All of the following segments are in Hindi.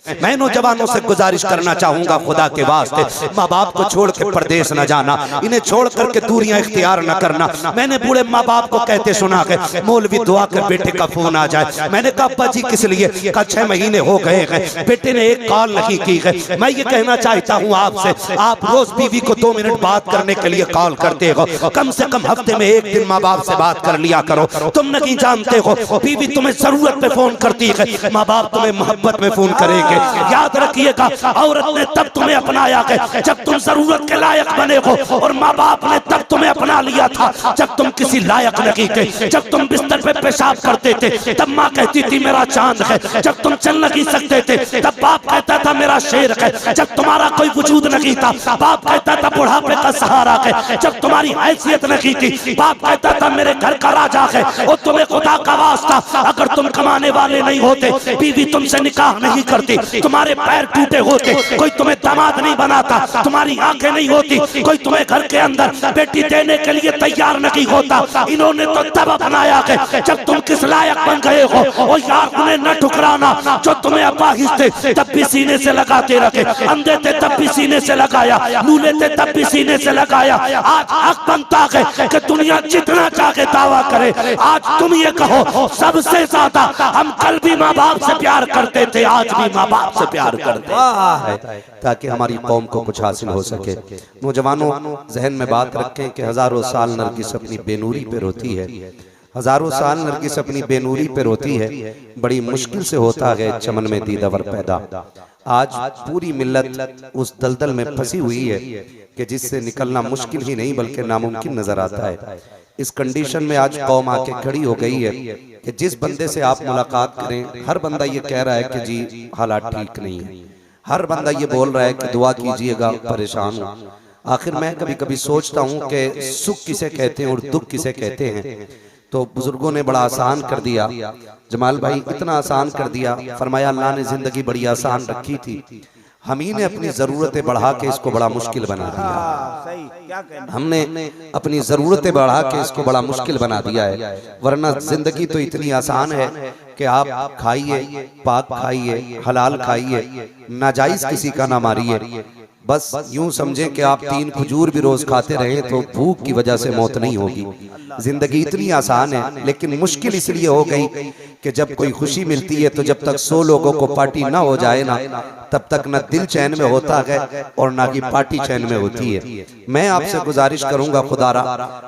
मैं नौजवानों से गुजारिश करना चाहूंगा, खुदा के वास्ते माँ बाप को छोड़ के परदेश न जाना, इन्हें छोड़ करके दूरियां इख्तियार न करना। मैंने बूढ़े माँ बाप को कहते सुना के मौलवी दुआ कर बेटे का फोन आ जाए। मैंने कहा अब्बा जी किस लिए? कहा 6 महीने हो गए हैं, बेटे ने एक कॉल नहीं की है। मैं ये कहना चाहता हूँ आपसे, आप रोज बीवी को 2 मिनट बात करने के लिए कॉल करते हो, कम से कम हफ्ते में 1 दिन माँ बाप से बात कर लिया करो। तुम नहीं जानते हो बीवी तुम्हें जरूरत पे फोन करती है, माँ बाप तुम्हें मोहब्बत में फोन करेंगे। याद रखिएगा, औरत ने तब तुम्हें अपनाया है जब तुम जरूरत के लायक बने हो, और माँ बाप ने तब तुम्हें अपना लिया था जब तुम किसी लायक नहीं थे। जब तुम बिस्तर पे पेशाब करते थे तब माँ कहती थी मेरा चांद है। जब तुम चल नहीं सकते थे तब बाप कहता था मेरा शेर है। जब तुम्हारा कोई वजूद नहीं था बाप कहता था बुढ़ापे का सहारा है। जब तुम्हारी हैसियत नहीं थी बाप कहता था मेरे घर का राजा है। और तुम्हें खुदा का वास्ता, अगर तुम कमाने वाले नहीं होते बीवी तुमसे निकाह नहीं करती, तुम्हारे पैर टूटे होते, कोई तुम्हें दामाद नहीं बनाता, तुम्हारी आंखें नहीं होती, कोई तुम्हें घर के अंदर बेटी देने के लिए तैयार नहीं होता। इन्होंने तो तब अपनाया है जब तुम किस लायक बन गए हो। और यार तुम्हें न ठुकराना, जो तुम्हें अपाहिज थे तब भी सीने से लगाते रखे, अंधे थे तब भी सीने से लगाया, लूले थे तब भी सीने से लगाया। आज हक बनता है कि दुनिया जितना चाहे दावा करे, आज तुम ये कहो सबसे ज्यादा हम कल भी माँ बाप से प्यार करते थे, आज भी माँ बाप से प्यार करते हैं, ताकि हमारी कौम को कुछ हासिल हो सके। नौजवानों जहन में बात रखें कि हजारों साल नरगिस अपनी बेनूरी पे रोती है, हजारों साल नरगिस अपनी बेनूरी पे रोती है। बड़ी मुश्किल से होता है चमन में दीदावर पैदा। आज पूरी मिल्लत उस दलदल में फंसी हुई है कि जिससे निकलना मुश्किल ही नहीं बल्कि नामुमकिन नजर आता है। इस कंडीशन में आज कौम आके खड़ी हो गई है कि जिस बंदे से आप मुलाकात करें हर बंदा ये कह रहा है कि जी हालात ठीक नहीं है, हर बंदा ये बोल रहा है कि दुआ कीजिएगा, परेशान हूँ। आखिर मैं कभी कभी सोचता हूँ कि सुख किसे कहते हैं और दुख किसे कहते हैं। तो बुजुर्गों ने बड़ा आसान कर दिया, जमाल भाई इतना आसान कर दिया, फरमाया अल्लाह ने जिंदगी बड़ी आसान रखी थी, हम ही ने अपनी जरूरतें बढ़ा के इसको बड़ा मुश्किल बना दिया। हमने अपनी जरूरतें बढ़ा के इसको बड़ा मुश्किल बना दिया है। वरना जिंदगी तो इतनी आसान है कि आप खाइए, पाक खाइए, हलाल खाइए, नाजायज किसी का ना मारिए। बस यूं समझें कि आप 3 खजूर भी रोज खाते रहे तो भूख की वजह से मौत नहीं होगी। जिंदगी इतनी आसान है, लेकिन मुश्किल इसलिए हो गई कि जब कोई खुशी मिलती है तो जब तक 100 लोगों को पार्टी ना हो जाए ना, तब तक न दिल चैन में होता है और ना कि पार्टी चैन में होती है। मैं आपसे गुजारिश करूंगा खुदारा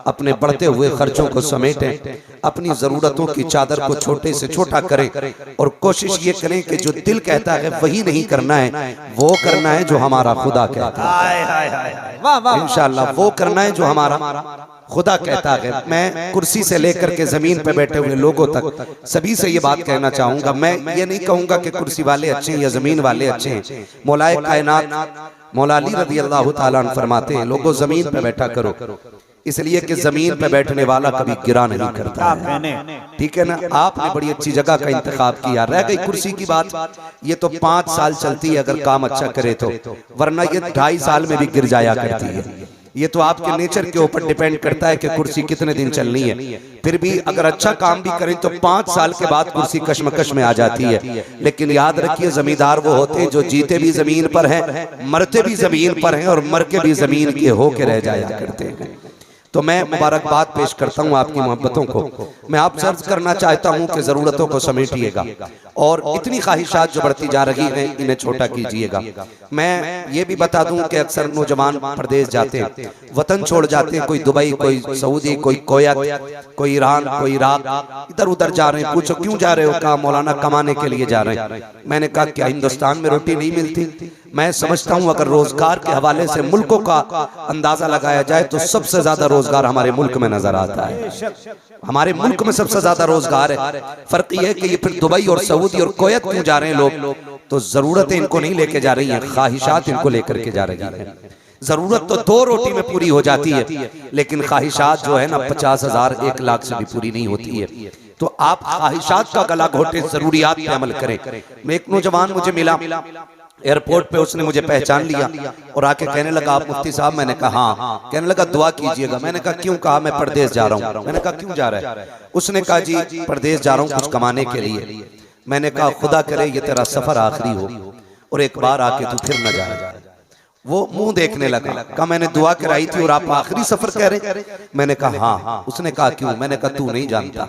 अपने बढ़ते हुए खर्चों को समेटें, अपनी जरूरतों की चादर को छोटे से छोटा करें और कोशिश ये करें कि जो दिल कहता है वही नहीं करना है, वो करना है जो हमारा खुदा कहता है। इंशाअल्लाह वो करना है जो हमारा खुदा कहता है। मैं कुर्सी से लेकर के जमीन पे बैठे हुए लोगों तक सभी से ये बात कहना चाहूंगा, मैं ये नहीं कहूंगा कि कुर्सी वाले अच्छे हैं या जमीन वाले अच्छे हैं। मौलाए कायनात मौला अली रज़ी अल्लाह तआला अन्हु फरमाते हैं लोगों जमीन पे बैठा करो, इसलिए कि जमीन पे बैठने वाला कभी गिरा नहीं करता। ठीक है ना, आपने बड़ी अच्छी जगह का इंतखाब किया। रह गई कुर्सी की बात, ये तो 5 साल चलती है अगर काम अच्छा करे तो, वरना ये 2.5 साल में भी गिर जाया करती है। ये तो आपके नेचर के ऊपर डिपेंड करता है कि कुर्सी कितने दिन चलनी है। फिर भी अगर अच्छा काम भी करें तो 5 साल के बाद कुर्सी कश्मकश में आ जाती है। लेकिन याद रखिए जमींदार वो होते हैं जो जीते भी जमीन पर हैं, मरते भी जमीन पर हैं और मर के भी जमीन के होके रह जाया करते हैं। तो मैं मुबारकबाद पेश करता हूँ आपकी मोहब्बतों को। मैं आप सर्च करना चाहता हूँ कि ज़रूरतों को समेटिएगा और इतनी ख्वाहिशात जो बढ़ती जा रही हैं इन्हें छोटा कीजिएगा। मैं ये भी बता दूं कि अक्सर नौजवान प्रदेश जाते हैं, वतन छोड़ जाते हैं, कोई दुबई, कोई सऊदी, कोई कोयत, कोई ईरान, कोई इराक, इधर उधर जा रहे हैं। पूछो क्यों जा रहे हो? कहा मौलाना कमाने के लिए जा रहे हैं। मैंने कहा क्या हिंदुस्तान में रोटी नहीं मिलती? मैं समझता हूँ अगर रोजगार के हवाले से मुल्कों का अंदाजा लगाया जाए तो सबसे ज्यादा रोजगार हमारे मुल्क में नजर आता है। हमारे मुल्क में सबसे ज्यादा रोजगार है। फर्क यह है कि ये फिर दुबई और सऊदी और कोयत क्यों जा रहे हैं लोग? तो जरूरतें इनको नहीं लेके जा रही हैं, ख्वाहिशात इनको लेकर के जा रही है। जरूरत तो 2 रोटी में पूरी हो जाती है, लेकिन ख्वाहिशात जो है ना 50,000 1 लाख से भी पूरी नहीं होती है। तो आप ख्वाहिशात का गला घोटे, जरूरियात पे अमल करें। मैं एक नौजवान मुझे मिला एयरपोर्ट पे, उसने मुझे पहचान लिया और आके कहने लगा आप मुफ्ती साहब? मैंने कहा हाँ। कहने लगा दुआ कीजिएगा। मैंने कहा क्यों? कहा मैं परदेश जा रहा हूँ। मैंने कहा क्यों जा रहा है? उसने कहा जी परदेश जा रहा हूँ कुछ कमाने के लिए। मैंने कहा खुदा करे ये तेरा सफर आखिरी हो। और एक बार आके तू फिर न जा। वो मुंह देखने लगा, कहा मैंने दुआ कराई थी और आप आखिरी सफर कह रहे। मैंने कहा हाँ। उसने कहा क्यों? मैंने कहा तू नहीं जानता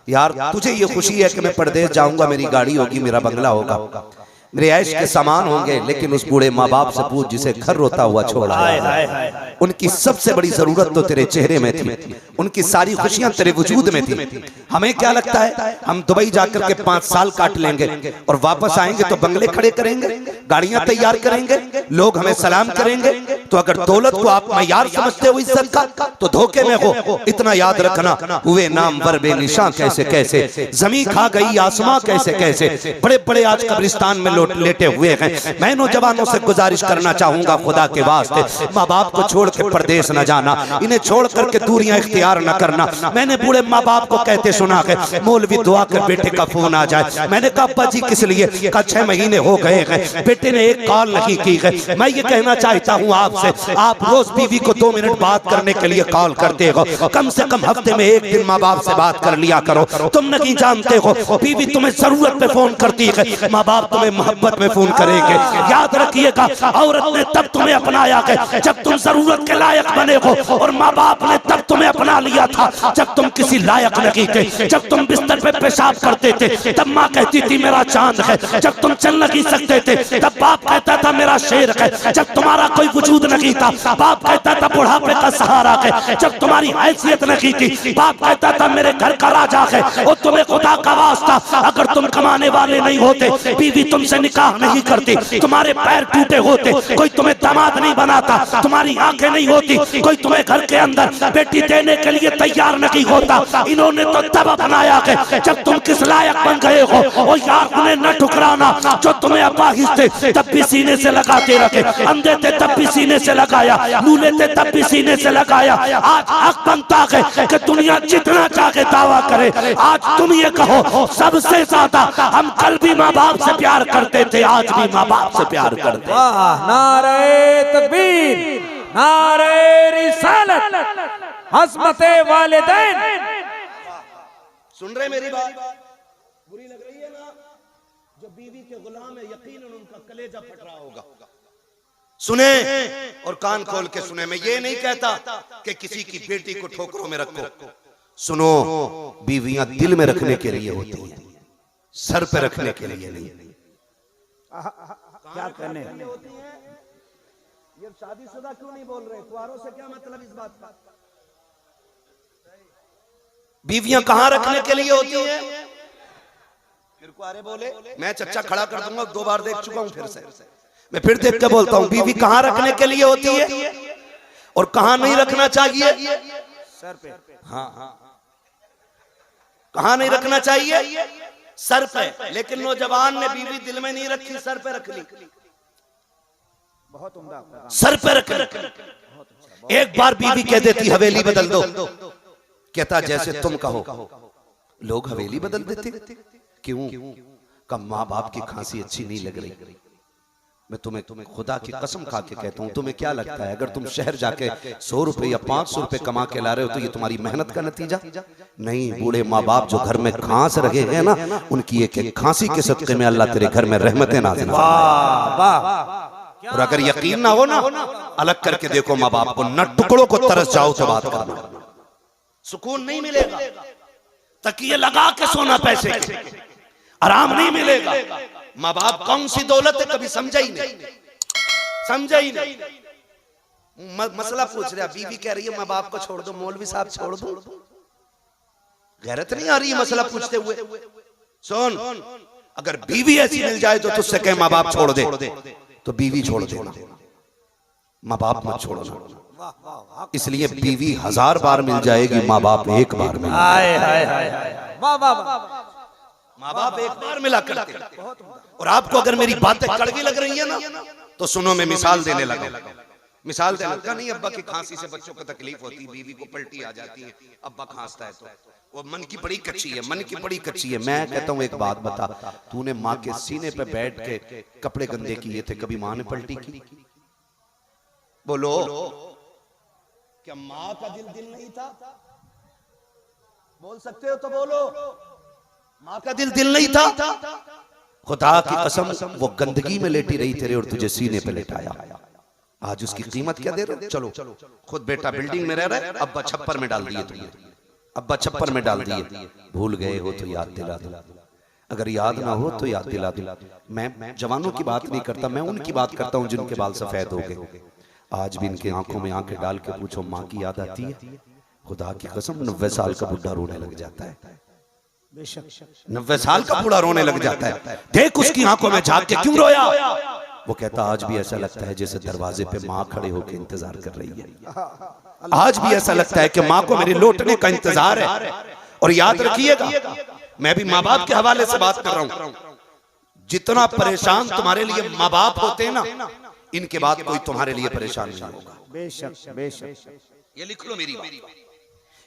यार, तुझे ये खुशी है कि मैं परदेश जाऊंगा, मेरी गाड़ी होगी, मेरा बंगला होगा, मेरे ऐश के सामान होंगे, लेकिन उस बूढ़े माँ बाप से पूछ जिसे घर रोता हुआ छोड़ा है, उनकी सबसे बड़ी जरूरत तो तेरे चेहरे में थी, उनकी सारी खुशियां तेरे वजूद में थी। हमें क्या लगता है हम दुबई जाकर के 5 साल काट लेंगे और वापस आएंगे तो बंगले खड़े करेंगे, गाड़ियां तैयार करेंगे, लोग हमें सलाम करेंगे। तो अगर दौलत को आप मयार समझते हो इज्जत का तो धोखे में हो। इतना याद रखना, हुए नाम वर बेनिशां कैसे कैसे, जमीन खा गई आसमां कैसे कैसे, बड़े बड़े आज कब्रिस्तान में लेटे हुए हैं। मैं नौजवानों से गुजारिश करना चाहूंगा, खुदा के वास्ते माँ बाप को छोड़ के परदेश न जाना, इन्हें छोड़ करके दूरियां इख्तियार न करना। मैंने बूढ़े माँ बाप को कहते सुना है मौलवी दुआ कर बेटे का फोन आ जाए। मैंने कहा अब्बा जी किस लिए? कहा 6 महीने हो गए हैं, बेटे ने एक कॉल नहीं की है। मैं ये कहना चाहता हूँ आपसे, आप रोज बीवी को 2 मिनट बात करने के लिए कॉल करते हो, कम से कम हफ्ते में 1 दिन माँ बाप से बात कर लिया करो। तुम नहीं जानते हो बीवी तुम्हें जरूरत पे फोन करती है, माँ बाप तुम्हें मोहब्बत में फोन करेंगे। याद रखिएगा, औरत ने तब तुम्हें अपनाया है जब तुम जरूरत के लायक बने हो, और माँ बाप ने तब तुम्हें अपना लिया था जब तुम किसी लायक नहीं थे। जब तुम बिस्तर पे पेशाब करते थे तब माँ कहती थी मेरा चांद है, जब तुम चल नहीं सकते थे तब बाप कहता था मेरा शेर है, जब तुम्हारा कोई वजूद नहीं था बाप कहता था बुढ़ापे का सहारा है, जब तुम्हारी हैसियत नहीं थी बाप कहता था मेरे घर का राजा है। और तुम्हें खुदा का वास्ता, अगर तुम कमाने वाले नहीं होते बीवी तुमसे निकाह नहीं करती, तुम्हारे पैर टूटे होते, कोई तुम्हें दामाद नहीं बनाता, तुम्हारी आंखें नहीं होती, कोई तुम्हें घर के अंदर बेटी देने के लिए तैयार नहीं होता। इन्होंने तो तब अपनाया है जब तुम किस लायक बन गए हो। और यार उन्हें न ठुकराना, जो तुम्हें अपाहिज थे तब भी सीने से लगाते रखे, अंधे थे तब भी सीने से लगाया, लूले थे तब भी सीने से लगाया। आज हक बनता है कि दुनिया जितना चाहे दावा करे, आज तुम ये कहो सबसे ज्यादा हम कल भी माँ बाप से प्यार करते थे, आज भी माँ बाप से प्यार करते। नारे तकबीर, नारे रिसालत, हस्मते वालिदैन। सुन रहे मेरी बात? बुरी लग रही है ना? जो बीवी के गुलाम है यकीनन उनका कलेजा फट रहा होगा। सुने और कान खोल के सुने। मैं ये नहीं कहता कि किसी की बेटी को ठोकरों में रखो। सुनो, बीवियां दिल में रखने के लिए होती हैं, सर पे रखने के लिए नहीं। क्या करने होती है? ये शादीशुदा क्यों नहीं बोल रहे? कुआरों से क्या मतलब इस बात का? बीवियां कहां रखने के लिए होती है? फिर कुआरे बोले, मैं चच्चा खड़ा कर दूंगा, 2 बार देख चुका हूं, फिर से मैं फिर देख के बोलता हूं, बीवी कहां रखने के लिए होती है और कहां नहीं रखना चाहिए? सर पे। हाँ हाँ, कहां नहीं रखना चाहिए? सर पे। लेकिन नौजवान ने बीवी दिल में नहीं रखी, सर पे रख ली। बहुत उम्दा। सर पे रख। एक बार बीवी कह देती हवेली बदल दो, कहता जैसे तुम कहो। लोग हवेली बदल देते, क्यों? का माँ बाप की खांसी अच्छी नहीं लग रही। मैं तुम्हें खुदा की कसम खा के कहता हूं, तुम्हें क्या लगता है अगर तुम शहर जाके 100 रुपए या 500 रुपए कमा के ला रहे हो तो ये तुम्हारी मेहनत का नतीजा नहीं? बूढ़े माँ बाप जो घर में खांस रहे हैं ना, उनकी एक एक खांसी के सदके में अल्लाह तेरे घर में रहमतें नाज़िल फरमाए। और अगर यकीन ना हो ना, अलग करके देखो माँ बाप को, न टुकड़ों को तरस जाओ तो बात करना, सुकून नहीं मिलेगा। तकिए लगा के सोना पैसे के, आराम नहीं मिलेगा। माँ बाप कौन सी दौलत है, कभी समझा ही नहीं, समझा ही नहीं। मसला पूछ रहा, बीवी कह रही है माँ बाप को छोड़ दो, मौलवी साहब छोड़ दो। गैरत नहीं आ रही है मसला पूछते हुए? सुन, अगर बीवी ऐसी मिल जाए तो तुझसे कहे माँ बाप छोड़ दे, तो बीवी छोड़ देना, माँ बाप मत छोड़ना। इसलिए बीवी 1000 बार मिल जाएगी, माँ बाप एक बार मिल। माँ बाप एक बार मिला करते। और आपको अगर मेरी बातें कड़वी लग रही है ना, तो सुनो, मैं मिसाल देने लगा। मिसाल देने लगा नहीं, अब्बा की खांसी से बच्चों को तकलीफ होती, बीवी को पलटी आ जाती है, अब्बा खांसता है तो वो मन की बड़ी कच्ची है, मन की बड़ी कच्ची है। मैं कहता हूँ एक बात बता, तूने माँ के सीने पे बैठ के कपड़े गंदे किए थे, कभी माँ ने पलटी की? बोलो, क्या माँ का दिल नहीं था? बोल सकते हो तो बोलो। माँ का दिल नहीं था? खुदा की कसम वो गंदगी में लेटी रही तेरे और तुझे सीने पे लेटाया। आज उसकी कीमत क्या दे रहे हो? चलो खुद बेटा बिल्डिंग में रह रहा है, अब्बा छप्पर में डाल दिए तुमने, अब्बा छप्पर में डाल दिए। भूल गए हो तो याद दिला दो, अगर याद ना हो तो याद दिला दो। मैं जवानों की बात नहीं करता, मैं उनकी बात करता हूँ जिनके बाल सफेद हो गए। आज भी इनके आंखों में आंखें डाल के पूछो माँ की याद आती है? खुदा की कसम 90 साल का बुढ़ा रोने लग जाता है, 90 साल का बूढ़ा रोने लग जाता है। देख उसकी आंखों में झांक के क्यों रोया? वो कहता आज भी ऐसा लगता है जैसे दरवाजे पे माँ खड़े होकर इंतजार कर रही है। आज भी ऐसा लगता है कि माँ को मेरे लौटने का इंतजार है। और याद रखिएगा, मैं भी माँ बाप के हवाले से बात कर रहा हूं, जितना परेशान तुम्हारे लिए माँ बाप होते हैं ना, इनके बाद कोई तुम्हारे लिए परेशान नहीं होगा। बेशक बेशक, ये लिख लो मेरी बात,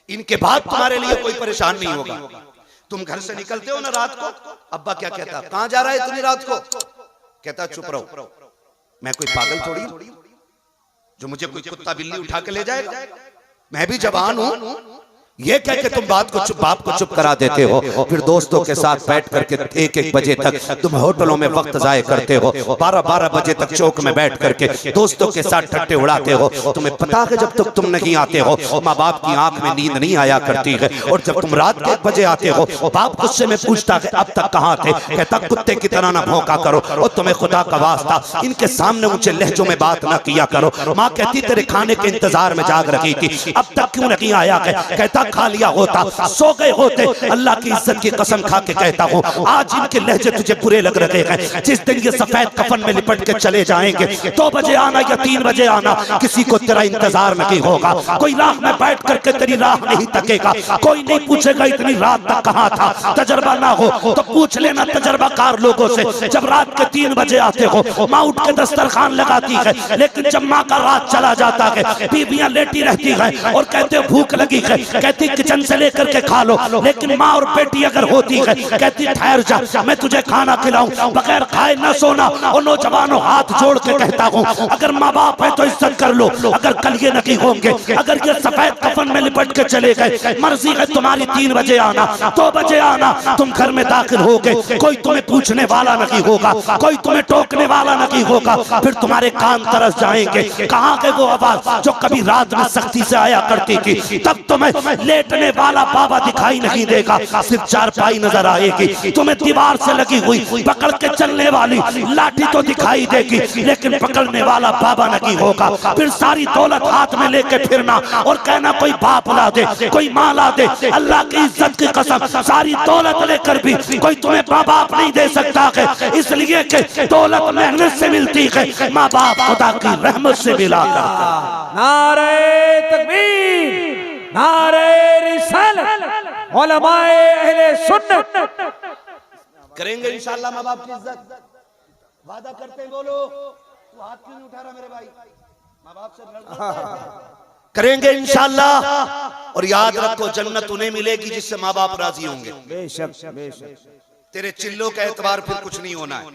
इनके बाद तुम्हारे लिए कोई परेशान नहीं होगा। तुम घर से निकलते हो ना रात को, अब्बा क्या कहता, कहां जा रहा है इतनी रात को? कहता चुप रहो, मैं कोई पागल थोड़ी हूं जो मुझे कोई कुत्ता बिल्ली उठा के ले जाएगा, मैं भी जवान हूं। ये कह के तुम बाप को चुप करा देते हो। फिर दोस्तों के साथ बैठ करके 1-1 बजे तक तुम होटलों में वक्त जाया करते हो, 12-12 बजे तक चौक में बैठ करके दोस्तों के साथ ठट्टे उड़ाते हो। तुम्हें पता है जब तक तुम नहीं आते हो माँ बाप की आंख में नींद नहीं आया करती है। और जब तुम रात के 1 बजे आते हो, बाप गुस्से में पूछता है अब तक कहाँ थे? कहता कुत्ते की तरह ना भौंका करो, और तुम्हें खुदा का वास्ता इनके सामने ऊंचे लहजों में बात ना किया करो। माँ कहती तेरे खाने के इंतजार में जाग रही थी, अब तक क्यों नहीं आया? कहता खा लिया होता, सो गए होते। अल्लाह की इज्जत की कसम खा के कहता हूँ आज इनके लहजे तुझे बुरे लग रहे हैं। जिस दिन ये सफेद कफन में लिपट के चले जाएंगे, 2 बजे आना या 3 बजे आना, किसी को तेरा इंतजार नहीं होगा। कोई राह में बैठ करके तेरी राह नहीं तकेगा, कोई नहीं पूछेगा इतनी रात तक कहाँ था। तजर्बा ना हो तो पूछ लेना तजर्बाकार लोगों से। जब रात के 3 बजे आते हो, माँ उठ के दस्तरखान लगाती है, लेकिन जब माँ का रात चला जाता है, बीवियां लेटी रहती है और कहते भूख लगी है, कहती किचन से लेकर के खा लो। लेकिन माँ और बेटी अगर होती है, कहती ठहर जा मैं तुझे खाना खिलाऊं, बगैर खाए न सोना। और नौजवानों हाथ जोड़ के कहता हूँ अगर माँ बाप है तो इज्जत कर लो, अगर कल ये नहीं होंगे, अगर ये सफेद कफन में लिपट के चले गए, मर्जी है तुम्हारी 3 बजे आना, 2 बजे आना, तुम घर में दाखिल हो गए, कोई तुम्हें पूछने वाला नहीं होगा, कोई तुम्हें टोकने वाला नहीं होगा। फिर तुम्हारे कान तरस जाएंगे, कहाँ के वो आवाज जो कभी रात में सख्ती से आया करती थी। तब तुम्हें लेटने वाला बाबा दिखाई नहीं देगा, सिर्फ चारपाई नजर आएगी। तुम्हें दीवार से लगी हुई पकड़ के चलने वाली लाठी तो दिखाई देगी, लेकिन पकड़ने वाला बाबा नहीं होगा। फिर सारी दौलत हाथ में लेके फिरना और कहना कोई बाप ला दे, कोई माँ ला दे। अल्लाह की इज्जत की कसम, सारी दौलत लेकर भी कोई तुम्हें माँ बाप नहीं दे सकता है, इसलिए कि दौलत मेहनत से मिलती है, माँ बाप खुदा की रहमत से मिला करता है। नारे तकबीर, नारे रिसालत, उलमाए अहले सुन्नत। करेंगे इंशाअल्लाह माँ बाप की इज्जत, वादा करते हैं। बोलो तू हाथ क्यों नहीं उठा रहा मेरे भाई? माँ बाप से लड़ करेंगे इंशाअल्लाह। और याद रखो जन्नत उन्हें मिलेगी जिससे माँ बाप राजी होंगे। बेशक बेशक, तेरे चिल्लों का एतबार फिर कुछ नहीं होना है,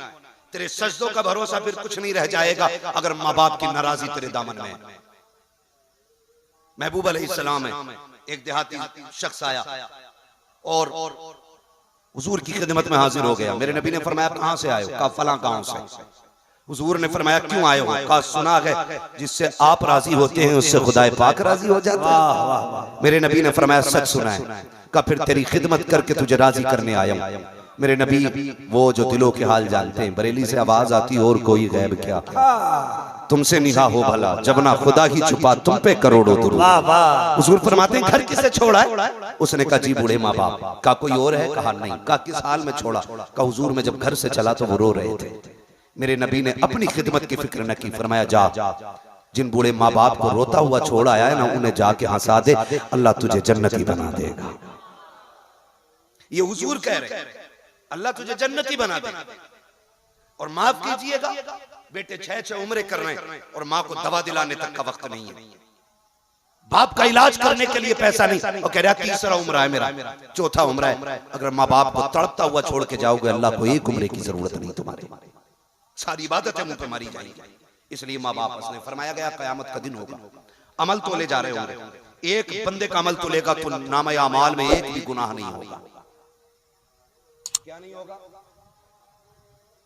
तेरे सजदों का भरोसा फिर कुछ नहीं रह जाएगा अगर माँ बाप की नाराजी तेरे दामन में है। महबूब अलैहिस्सलाम है, एक देहाती शख्स आया और हुजूर की खिदमत में हाजिर हो गया। मेरे नबी ने फरमाया कहां से आए हो? कहा फलां गांव से। हुजूर ने फरमाया क्यों आए हो? कहा सुना है जिससे आप राजी होते हैं उससे खुदा पाक राजी हो जाता है। मेरे नबी ने फरमाया सच सुना है। कहा फिर तेरी खिदमत करके तुझे राजी करने आया हूं। मेरे नबी वो जो दिलों के हाल जानते हैं, बरेली से आवाज आती और कोई गैब क्या, तुमसे निगाह हो भला जब ना खुदा ही छुपा तुम पे करोड़ों दुरूद। हुजूर फरमाते हैं घर किसे छोड़ा है? उसने कहा जी बूढ़े माँ बाप। का कोई और है? कहा नहीं। का किस हाल में छोड़ा? का हुजूर में जब घर से चला तो वो रो रहे थे। मेरे नबी ने अपनी खिदमत की फिक्र न की, फरमाया जा जिन बूढ़े माँ बाप को रोता हुआ छोड़ आया है ना, उन्हें जाके हंसा दे, अल्लाह तुझे जन्नती बना देगा। ये हुजूर कह रहे हैं अल्लाह तुझे जन्नती बना दे। और माफ कीजिएगा बेटे 6-6 उम्रें कर रहे हैं और माँ को दवा दिलाने तक का वक्त नहीं है, बाप का इलाज करने के लिए पैसा नहीं, और कह रहा तीसरा उम्र है मेरा, चौथा उम्र है। अगर माँ बाप को तड़पता हुआ छोड़ के जाओगे अल्लाह को 1 उम्रे की जरूरत नहीं, तुम्हारे सारी इबादतें मुंह पे मारी जाएंगी। इसलिए माँ बाप ने फरमाया गया कयामत का दिन होगा, अमल तोले जा रहे होंगे, एक बंदे का अमल तोलेगा तो नामे अमाल में एक भी गुनाह नहीं होगा। क्या नहीं होगा?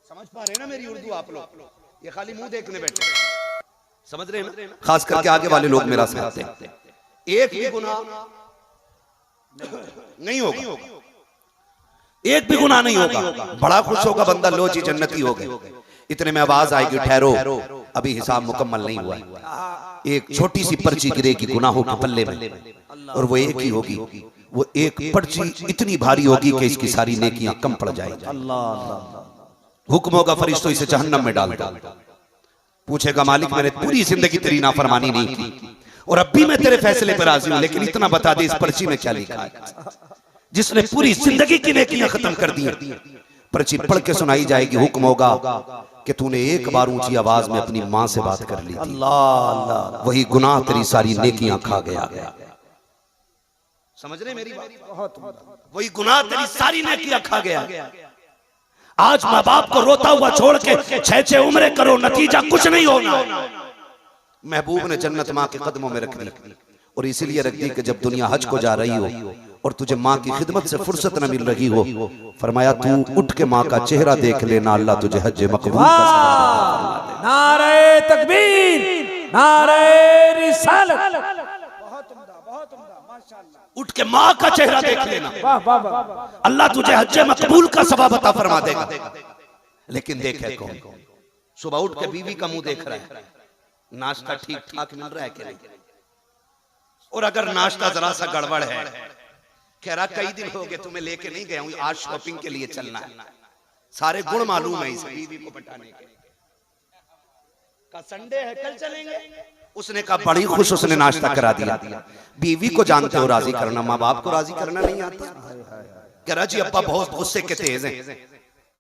समझ पा रहे हैं ना मेरी उर्दू आप लोग? ये खाली मुंह देखने बैठे, समझ रहे हैं ना? खास करके आगे वाले लोग मेरा समझते हैं। एक भी गुनाह नहीं होगा, एक भी गुनाह नहीं होगा। बड़ा खुश होगा बंदा, लो जी जन्नती हो गए। इतने में आवाज आएगी, ठहरो अभी हिसाब मुकम्मल नहीं हुआ। एक छोटी सी पर्ची गिरेगी गुनाहों के पल्ले में, और वो एक ही होगी। वो एक पर्ची इतनी भारी होगी कि इसकी सारी नेकियां कम पड़ जाएगी। हुक्म होगा फरिश्तों इसे जहन्नम में डाल दो। पूछेगा मालिक मैंने पूरी जिंदगी तेरी नाफरमानी नहीं की और अब भी मैं तेरे फैसले पर राजी हूं, लेकिन इतना बता दे इस पर्ची में क्या लिखा है। जिसने पूरी जिंदगी की नेकियां खत्म कर दी, पर्ची पढ़ के सुनाई जाएगी। हुक्म होगा कि तूने एक बार ऊंची आवाज में अपनी मां से बात कर ली थी, अल्लाह वही गुनाह तेरी सारी नेकियां खा गया। समझ रहे मेरी बात? वही गुनाह तेरी सारी नेकियां खा गया। आज माँ बाप को रोता हुआ छोड़ के 6-6 उम्रें करो, नतीजा कुछ नहीं होना। महबूब ने जन्नत माँ के कदमों में रख दी, और इसीलिए रख दी कि जब दुनिया हज को जा रही हो और तुझे माँ की खिदमत से फुर्सत न मिल रही हो, फरमाया तू उठ के माँ का चेहरा देख लेना, अल्लाह तुझे हज मकबूल का सवाब दे। नारे तकबीर, नारे रिसालत। बहुत उम्दा, बहुत उम्दा, माशाअल्लाह। उठ के माँ का चेहरा देख लेना, वाह वाह वाह, अल्लाह तुझे हज मकबूल का सवाब अता फरमा देगा। लेकिन देखे कौन? सुबह उठ के बीवी का मुंह देख रहा है, नाश्ता ठीक ठाक मिल रहा है कि नहीं? और अगर नाश्ता जरा सा गड़बड़ है, कह रहा कई दिन हो गए तुम्हें लेके नहीं गया हूं, आज शॉपिंग के लिए चलना है। सारे गुण मालूम है इसे बीवी को पटाने के। का संडे है कल चलेंगे, उसने कहा बड़ी खुश, उसने नाश्ता करा दिया। बीवी को जानते हो राजी करना, माँ बाप को राजी करना नहीं आता। कह रहा जी अब्बा बहुत गुस्से के तेज हैं,